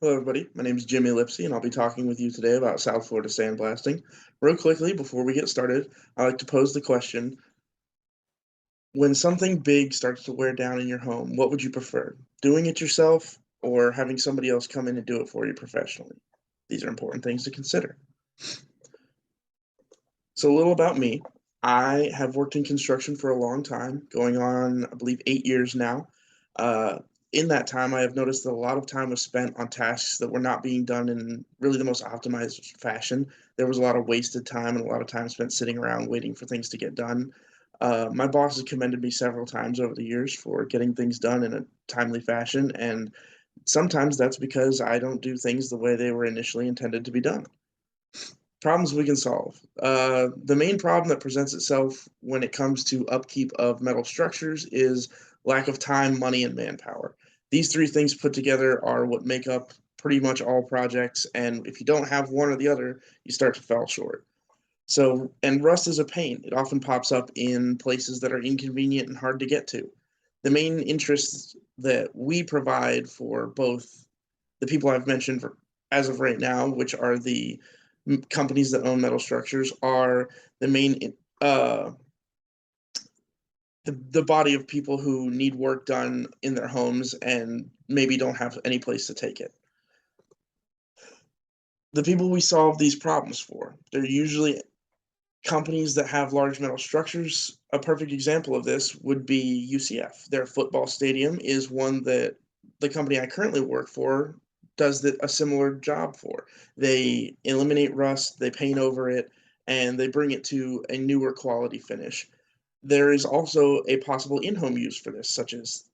Hello, everybody. My name is Jimmy Lipsey, and I'll be talking with you today about South Florida sandblasting. Real quickly, before we get started, I like to pose the question, when something big starts to wear down in your home, what would you prefer? Doing it yourself or having somebody else come in and do it for you professionally? These are important things to consider. So, a little about me. I have worked in construction for a long time, going on, I believe, 8 years now. Uh, in that time, I have noticed that a lot of time was spent on tasks that were not being done in really the most optimized fashion. There was a lot of wasted time and a lot of time spent sitting around waiting for things to get done. My boss has commended me several times over the years for getting things done in a timely fashion, and sometimes that's because I don't do things the way they were initially intended to be done. Problems we can solve. The main problem that presents itself when it comes to upkeep of metal structures is lack of time, money, and manpower. These three things put together are what make up pretty much all projects, and if you don't have one or the other, you start to fall short. So, and rust is a pain. It often pops up in places that are inconvenient and hard to get to. The main interests that we provide for both the people I've mentioned for, as of right now, which are the companies that own metal structures, are the main the body of people who need work done in their homes and maybe don't have any place to take it. The people we solve these problems for, they're usually companies that have large metal structures. A perfect example of this would be UCF. Their football stadium is one that the company I currently work for does a similar job for. They eliminate rust, they paint over it, and they bring it to a newer quality finish. There is also a possible in-home use for this, such as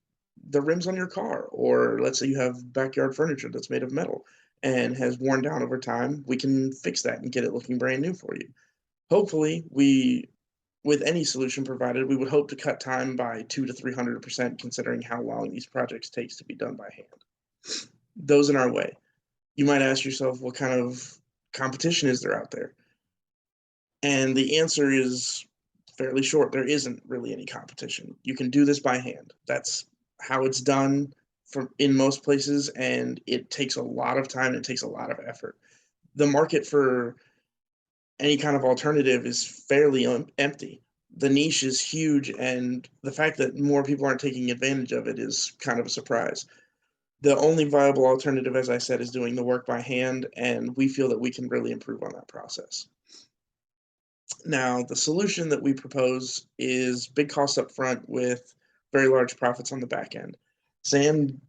the rims on your car, or let's say you have backyard furniture that's made of metal and has worn down over time. We can fix that and get it looking brand new for you. Hopefully, with any solution provided, we would hope to cut time by 2 to 300% considering how long these projects takes to be done by hand. Those in our way. You might ask yourself, what kind of competition is there out there? And the answer is fairly short. There isn't really any competition. You can do this by hand. That's how it's done in most places, and it takes a lot of time and it takes a lot of effort. The market for any kind of alternative is fairly empty. The niche is huge, and the fact that more people aren't taking advantage of it is kind of a surprise. The only viable alternative, as I said, is doing the work by hand, and we feel that we can really improve on that process. Now, the solution that we propose is big costs up front with very large profits on the back end. Sand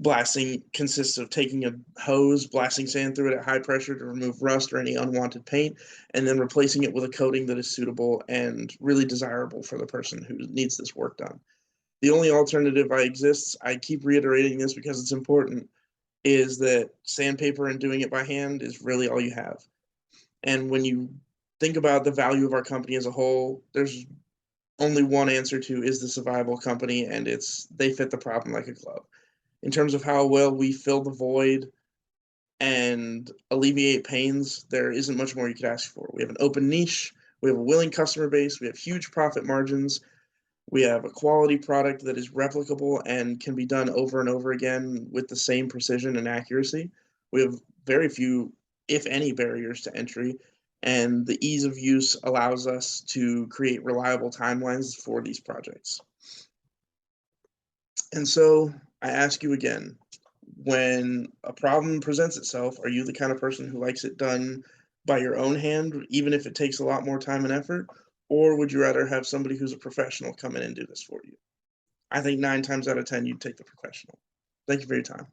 blasting consists of taking a hose, blasting sand through it at high pressure to remove rust or any unwanted paint, and then replacing it with a coating that is suitable and really desirable for the person who needs this work done. The only alternative I keep reiterating this because it's important, is that sandpaper and doing it by hand is really all you have. And when you think about the value of our company as a whole, there's only one answer to, is this a viable company? And it's, they fit the problem like a glove. In terms of how well we fill the void and alleviate pains, there isn't much more you could ask for. We have an open niche, we have a willing customer base, we have huge profit margins, we have a quality product that is replicable and can be done over and over again with the same precision and accuracy. We have very few, if any, barriers to entry, and the ease of use allows us to create reliable timelines for these projects. And so I ask you again, when a problem presents itself, are you the kind of person who likes it done by your own hand, even if it takes a lot more time and effort? Or would you rather have somebody who's a professional come in and do this for you? I think 9 times out of 10, you'd take the professional. Thank you for your time.